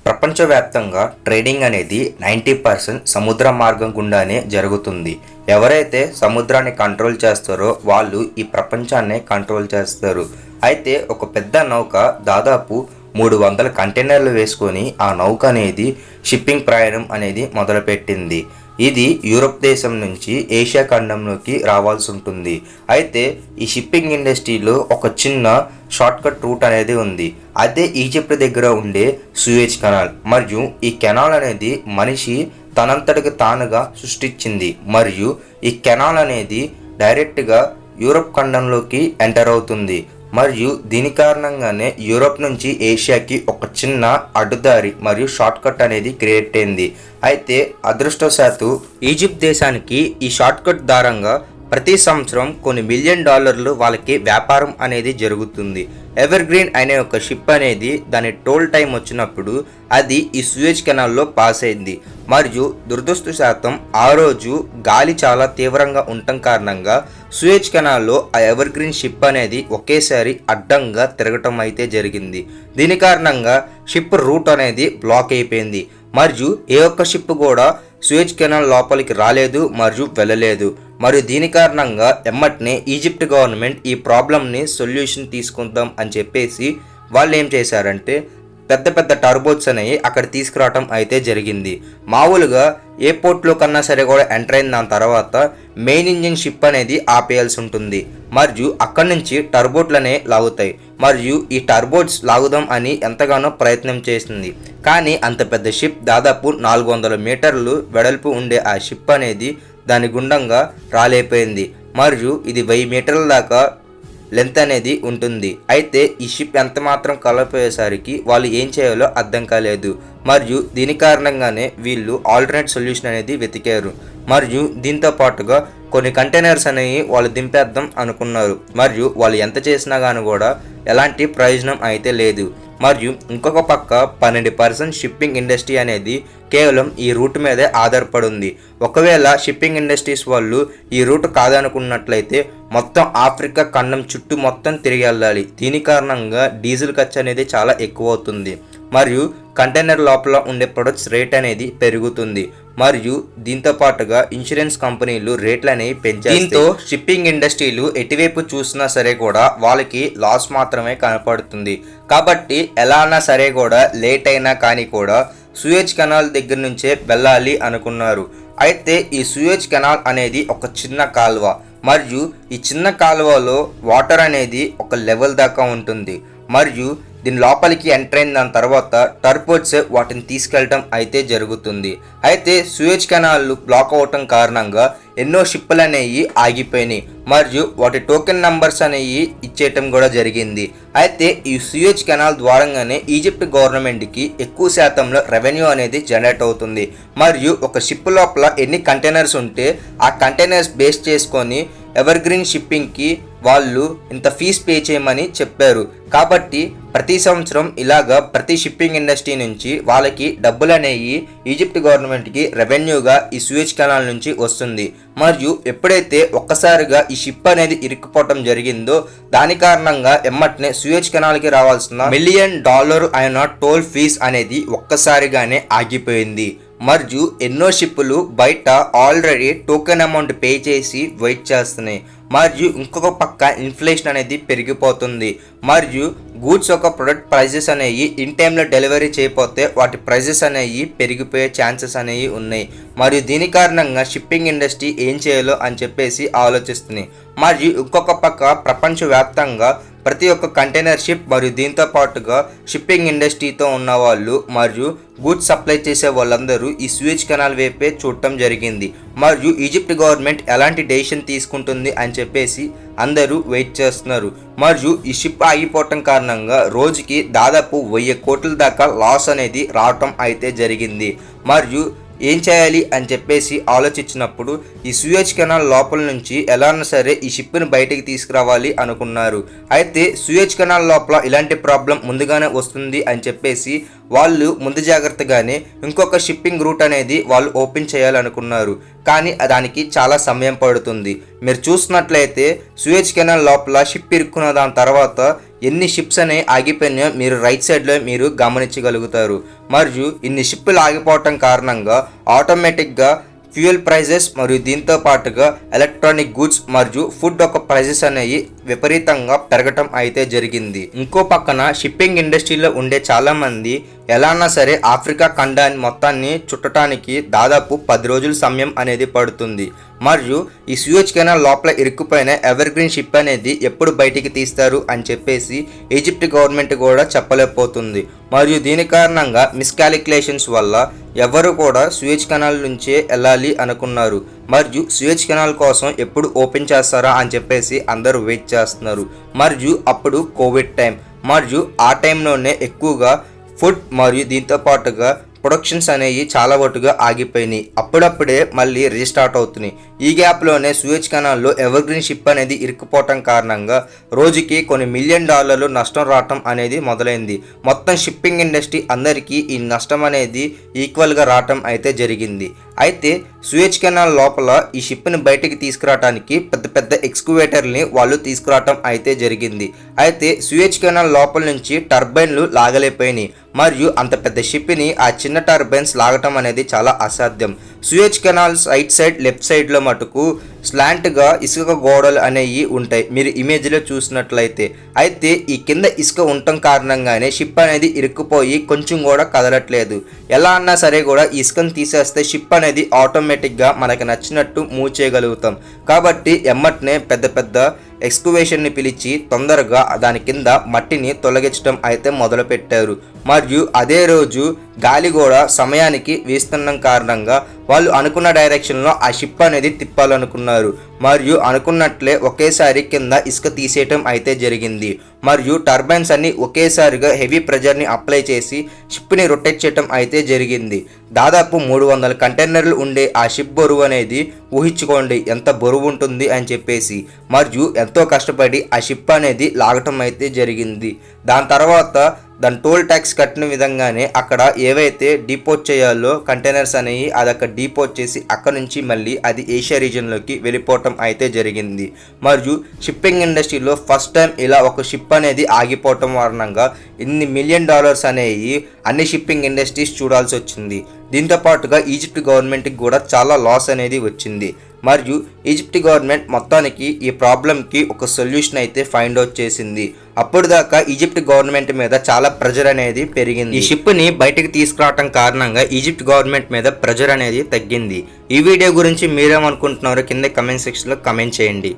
ప్రపంచవ్యాప్తంగా ట్రేడింగ్ అనేది 90% సముద్ర మార్గం గుండానే జరుగుతుంది. ఎవరైతే సముద్రాన్ని కంట్రోల్ చేస్తారో వాళ్ళు ఈ ప్రపంచాన్నే కంట్రోల్ చేస్తారు. అయితే ఒక పెద్ద నౌక దాదాపు 300 కంటైనర్లు వేసుకొని ఆ నౌక అనేది షిప్పింగ్ ప్రయాణం అనేది మొదలుపెట్టింది. ఇది యూరోప్ దేశం నుంచి ఏషియా ఖండంలోకి రావాల్సి ఉంటుంది. అయితే ఈ షిప్పింగ్ ఇండస్ట్రీలో ఒక చిన్న షార్ట్కట్ రూట్ అనేది ఉంది. అదే ఈజిప్ట్ దగ్గర ఉండే సూయేజ్ కెనాల్. మరియు ఈ కెనాల్ అనేది మనిషి తనంతటికి తానుగా సృష్టించింది. మరియు ఈ కెనాల్ అనేది డైరెక్ట్గా యూరోప్ ఖండంలోకి ఎంటర్ అవుతుంది. మరియు దీని కారణంగానే యూరోప్ నుంచి ఏషియాకి ఒక చిన్న అడ్డుదారి మరియు షార్ట్కట్ అనేది క్రియేట్ అయింది. అయితే అదృష్టవశాత్తు ఈజిప్ట్ దేశానికి ఈ షార్ట్కట్ ద్వారంగా ప్రతి సంవత్సరం కొన్ని $1 మిలియన్ వాళ్ళకి వ్యాపారం అనేది జరుగుతుంది. ఎవర్ గ్రీన్ అనే ఒక షిప్ అనేది దాని టోల్ టైం వచ్చినప్పుడు అది ఈ సూయేజ్ కెనాల్లో పాస్ అయింది. మరియు దురదృష్టవశాతం ఆ రోజు గాలి చాలా తీవ్రంగా ఉండటం కారణంగా సూయేజ్ కెనాల్లో ఆ ఎవర్ గ్రీన్ షిప్ అనేది ఒకేసారి అడ్డంగా తిరగటం అయితే జరిగింది. దీని కారణంగా షిప్ రూట్ అనేది బ్లాక్ అయిపోయింది. మరియు ఏ ఒక్క షిప్ కూడా సూయేజ్ కెనాల్ లోపలికి రాలేదు మరియు వెళ్ళలేదు. మరియు దీని కారణంగా ఎమ్మటనే ఈజిప్ట్ గవర్నమెంట్ ఈ ప్రాబ్లమ్ని సొల్యూషన్ తీసుకుందాం అని చెప్పేసి వాళ్ళు ఏం చేశారంటే పెద్ద పెద్ద టర్బోట్స్ అనేవి అక్కడ తీసుకురావటం అయితే జరిగింది. మామూలుగా ఏ పోర్ట్లో కన్నా సరే కూడా ఎంటర్ అయిన దాని తర్వాత మెయిన్ ఇంజిన్ షిప్ అనేది ఆపేయాల్సి ఉంటుంది. మరియు అక్కడి నుంచి టర్బోట్లు అనేవి లాగుతాయి. మరియు ఈ టర్బోట్స్ లాగుదాం అని ఎంతగానో ప్రయత్నం చేసింది. కానీ అంత పెద్ద షిప్ దాదాపు 400 మీటర్లు వెడల్పు ఉండే ఆ షిప్ అనేది దాని గుండంగా రాలేకపోయింది. మరియు ఇది 1000 మీటర్ల దాకా లెంత్ అనేది ఉంటుంది. అయితే ఈ షిప్ ఎంత మాత్రం కలపోయేసరికి వాళ్ళు ఏం చేయాలో అర్థం కాలేదు. మరియు దీని కారణంగానే వీళ్ళు ఆల్టర్నేట్ సొల్యూషన్ అనేది వెతికారు. మరియు దీంతో పాటుగా కొన్ని కంటైనర్స్ అనేవి వాళ్ళు దింపేద్దాం అనుకున్నారు. మరియు వాళ్ళు ఎంత చేసినా కానీ కూడా ఎలాంటి ప్రయోజనం అయితే లేదు. మరియు ఇంకొక పక్క 12% షిప్పింగ్ ఇండస్ట్రీ అనేది కేవలం ఈ రూట్ మీదే ఆధారపడి ఉంది. ఒకవేళ షిప్పింగ్ ఇండస్ట్రీస్ వాళ్ళు ఈ రూట్ కాదనుకున్నట్లయితే మొత్తం ఆఫ్రికా ఖండం చుట్టూ మొత్తం తిరిగి వెళ్ళాలి. దీని కారణంగా డీజిల్ ఖర్చు అనేది చాలా ఎక్కువ అవుతుంది. మరియు కంటైనర్ లోపల ఉండే ప్రొడక్ట్స్ రేట్ అనేది పెరుగుతుంది. మరియు దీంతో పాటుగా ఇన్సూరెన్స్ కంపెనీలు రేట్లు అనేవి పెంచాయి. దీంతో షిప్పింగ్ ఇండస్ట్రీలు ఎటువైపు చూసినా సరే కూడా వాళ్ళకి లాస్ మాత్రమే కనపడుతుంది. కాబట్టి ఎలా అన్నా సరే కూడా లేట్ అయినా కానీ కూడా సూయేజ్ కెనాల్ దగ్గర నుంచే వెళ్ళాలి అనుకున్నారు. అయితే ఈ సూయేజ్ కెనాల్ అనేది ఒక చిన్న కాలువ. మరియు ఈ చిన్న కాలువలో వాటర్ అనేది ఒక లెవెల్ దాకా ఉంటుంది. మరియు దీని లోపలికి ఎంటర్ అయిన దాని తర్వాత టర్బోట్స్ వాటిని తీసుకెళ్ళటం అయితే జరుగుతుంది. అయితే సూయేజ్ కెనాల్ బ్లాక్ అవటం కారణంగా ఎన్నో షిప్పులు అనేవి ఆగిపోయినాయి. మరియు వాటి టోకెన్ నంబర్స్ అనేవి ఇచ్చేయటం కూడా జరిగింది. అయితే ఈ సూయేజ్ కెనాల్ ద్వారంగానే ఈజిప్ట్ గవర్నమెంట్కి ఎక్కువ శాతంలో రెవెన్యూ అనేది జనరేట్ అవుతుంది. మరియు ఒక షిప్ లోపల ఎన్ని కంటైనర్స్ ఉంటే ఆ కంటైనర్స్ బేస్ చేసుకొని ఎవర్ గ్రీన్ షిప్పింగ్కి వాళ్ళు ఇంత ఫీజు పే చేయమని చెప్పారు. కాబట్టి ప్రతి సంవత్సరం ఇలాగా ప్రతి షిప్పింగ్ ఇండస్ట్రీ నుంచి వాళ్ళకి డబ్బులు అనేవి ఈజిప్ట్ గవర్నమెంట్కి రెవెన్యూగా ఈ సూయేజ్ కెనాల్ నుంచి వస్తుంది. మరియు ఎప్పుడైతే ఒక్కసారిగా ఈ షిప్ అనేది ఇరుక్కుపోవటం జరిగిందో దాని కారణంగా ఎమ్మటనే సూయేజ్ కెనాల్కి రావాల్సిన $1 మిలియన్ అయిన టోల్ ఫీజ్ అనేది ఒక్కసారిగానే ఆగిపోయింది. మరియు ఎన్నో షిప్పులు బయట ఆల్రెడీ టోకెన్ అమౌంట్ పే చేసి వెయిట్ చేస్తున్నాయి. మరియు ఇంకొక పక్క ఇన్ఫ్లేషన్ అనేది పెరిగిపోతుంది. మరియు గూడ్స్ యొక్క ప్రొడక్ట్ ప్రైజెస్ అనేవి ఇన్ టైంలో డెలివరీ చేయకపోతే వాటి ప్రైజెస్ అనేవి పెరిగిపోయే ఛాన్సెస్ అనేవి ఉన్నాయి. మరియు దీని కారణంగా షిప్పింగ్ ఇండస్ట్రీ ఏం చేయాలో అని చెప్పేసి ఆలోచిస్తున్నాయి. మరియు ఇంకొక పక్క ప్రపంచవ్యాప్తంగా ప్రతి ఒక్క కంటైనర్ షిప్ మరియు దీంతో పాటుగా షిప్పింగ్ ఇండస్ట్రీతో ఉన్న వాళ్ళు మరియు గూడ్స్ సప్లై చేసే వాళ్ళందరూ ఈ సూయేజ్ కెనాల్ వైపే చూడటం జరిగింది. మరియు ఈజిప్ట్ గవర్నమెంట్ ఎలాంటి డెసిషన్ తీసుకుంటుంది అని చెప్పేసి అందరూ వెయిట్ చేస్తున్నారు. మరియు ఈ షిప్ ఆగిపోవటం కారణంగా రోజుకి దాదాపు 1000 కోట్ల దాకా లాస్ అనేది రావటం అయితే జరిగింది. మరియు ఏం చేయాలి అని చెప్పేసి ఆలోచించినప్పుడు ఈ సూయేజ్ కెనాల్ లోపల నుంచి ఎలా అన్నా సరే ఈ షిప్ని బయటికి తీసుకురావాలి అనుకున్నారు. అయితే సూయేజ్ కెనాల్ లోపల ఇలాంటి ప్రాబ్లం ముందుగానే వస్తుంది అని చెప్పేసి వాళ్ళు ముందు జాగ్రత్తగానే ఇంకొక షిప్పింగ్ రూట్ అనేది వాళ్ళు ఓపెన్ చేయాలనుకున్నారు. కానీ దానికి చాలా సమయం పడుతుంది. మీరు చూసినట్లయితే సూయేజ్ కెనాల్ లోపల షిప్ ఇరుక్కున్న దాని తర్వాత ఎన్ని షిప్స్ అనేవి ఆగిపోయినాయో మీరు రైట్ సైడ్లో మీరు గమనించగలుగుతారు. మరియు ఇన్ని షిప్పులు ఆగిపోవటం కారణంగా ఆటోమేటిక్గా ఫ్యూయల్ ప్రైజెస్ మరియు దీంతో పాటుగా ఎలక్ట్రానిక్ గూడ్స్ మరియు ఫుడ్ యొక్క ప్రైజెస్ అనేవి విపరీతంగా పెరగటం అయితే జరిగింది. ఇంకో పక్కన షిప్పింగ్ ఇండస్ట్రీలో ఉండే చాలా మంది ఎలా అన్నా సరే ఆఫ్రికా ఖండాన్ని మొత్తాన్ని చుట్టడానికి దాదాపు 10 రోజుల సమయం అనేది పడుతుంది. మరియు ఈ సూయజ్ కెనాల్ లోపల ఇరుక్కుపోయిన ఎవర్ గ్రీన్ షిప్ అనేది ఎప్పుడు బయటికి తీస్తారు అని చెప్పేసి ఈజిప్ట్ గవర్నమెంట్ కూడా చెప్పలేకపోతుంది. మరియు దీని కారణంగా మిస్కాలిక్యులేషన్స్ వల్ల ఎవరు కూడా సూయజ్ కెనాల్ నుంచే వెళ్ళాలి అనుకున్నారు. మరియు సూయజ్ కెనాల్ కోసం ఎప్పుడు ఓపెన్ చేస్తారా అని చెప్పేసి అందరూ వెయిట్ చేస్తున్నారు. మరియు అప్పుడు కోవిడ్ టైం, మరియు ఆ టైంలోనే ఎక్కువగా ఫుడ్ మరియు దీంతో పాటుగా ప్రొడక్షన్స్ అనేవి చాలా వటుగా ఆగిపోయినాయి. అప్పుడప్పుడే మళ్ళీ రీస్టార్ట్ అవుతున్నాయి. ఈ గ్యాప్లోనే సూయజ్ కెనాల్లో ఎవర్ గ్రీన్ షిప్ అనేది ఇరుక్కుపోవటం కారణంగా రోజుకి కొన్ని $1 మిలియన్ నష్టం రావటం అనేది మొదలైంది. మొత్తం షిప్పింగ్ ఇండస్ట్రీ అందరికీ ఈ నష్టం అనేది ఈక్వల్గా రావటం అయితే జరిగింది. అయితే సూయజ్ కెనాల్ లోపల ఈ షిప్ని బయటికి తీసుకురావడానికి పెద్ద పెద్ద ఎక్స్కవేటర్ని వాళ్ళు తీసుకురావటం అయితే జరిగింది. అయితే సూయజ్ కెనాల్ లోపల నుంచి టర్బైన్లు లాగలేకపోయినాయి. మరియు అంత పెద్ద షిప్ని ఆ చిన్న టర్బైన్స్ లాగటం అనేది చాలా అసాధ్యం. సూయజ్ కెనాల్ సైడ్ లెఫ్ట్ సైడ్లో మటుకు స్లాంట్గా ఇసుక గోడలు అనేవి ఉంటాయి, మీరు ఇమేజ్లో చూసినట్లయితే. అయితే ఈ కింద ఇసుక ఉండటం కారణంగానే షిప్ అనేది ఇరుక్కుపోయి కొంచెం కూడా కదలట్లేదు. ఎలా అన్నా సరే కూడా ఈ ఇసుకను తీసేస్తే షిప్ అనేది ఆటోమేటిక్గా మనకు నచ్చినట్టు మూవ్ చేయగలుగుతాం. కాబట్టి ఎమ్మటనే పెద్ద పెద్ద ఎక్స్కవేషన్ని పిలిచి తొందరగా దాని కింద మట్టిని తొలగించడం అయితే మొదలుపెట్టారు. మరియు అదే రోజు గాలి కూడా సమయానికి వీస్తున్న కారణంగా వాళ్ళు అనుకున్న డైరెక్షన్లో ఆ షిప్ అనేది తిప్పాలనుకున్నారు. మరియు అనుకున్నట్లే ఒకేసారి కింద ఇసుక తీసేయటం అయితే జరిగింది. మరియు టర్బైన్స్ అన్ని ఒకేసారిగా హెవీ ప్రెజర్ని అప్లై చేసి షిప్ని రొటేట్ చేయటం అయితే జరిగింది. దాదాపు 300 కంటైనర్లు ఉండే ఆ షిప్ బరువు అనేది ఊహించుకోండి ఎంత బరువు ఉంటుంది అని చెప్పేసి. మరియు ఎంతో కష్టపడి ఆ షిప్ అనేది లాగటం అయితే జరిగింది. దాని తర్వాత దాని టోల్ ట్యాక్స్ కట్టిన విధంగానే అక్కడ ఏవైతే డిపోర్ట్ చేయాలో కంటైనర్స్ అనేవి అది అక్కడ డిపోర్ట్ చేసి అక్కడ నుంచి మళ్ళీ అది ఏషియా రీజన్లోకి వెళ్ళిపోవటం అయితే జరిగింది. మరియు షిప్పింగ్ ఇండస్ట్రీలో ఫస్ట్ టైం ఇలా ఒక షిప్ అనేది ఆగిపోవటం కారణంగా $1 మిలియన్ అనేవి అన్ని షిప్పింగ్ ఇండస్ట్రీస్ చూడాల్సి వచ్చింది. దీంతో పాటుగా ఈజిప్ట్ గవర్నమెంట్కి కూడా చాలా లాస్ అనేది వచ్చింది. మరియు ఈజిప్ట్ గవర్నమెంట్ మొత్తానికి ఈ ప్రాబ్లంకి ఒక సొల్యూషన్ అయితే ఫైండ్ అవుట్ చేసింది. అప్పుడు దాకా ఈజిప్ట్ గవర్నమెంట్ మీద చాలా ప్రెజర్ అనేది పెరిగింది. ఈ షిప్ని బయటకు తీసుకురావటం కారణంగా ఈజిప్ట్ గవర్నమెంట్ మీద ప్రెజర్ అనేది తగ్గింది. ఈ వీడియో గురించి మీరేమనుకుంటున్నారో కింద కమెంట్ సెక్షన్లో కమెంట్ చేయండి.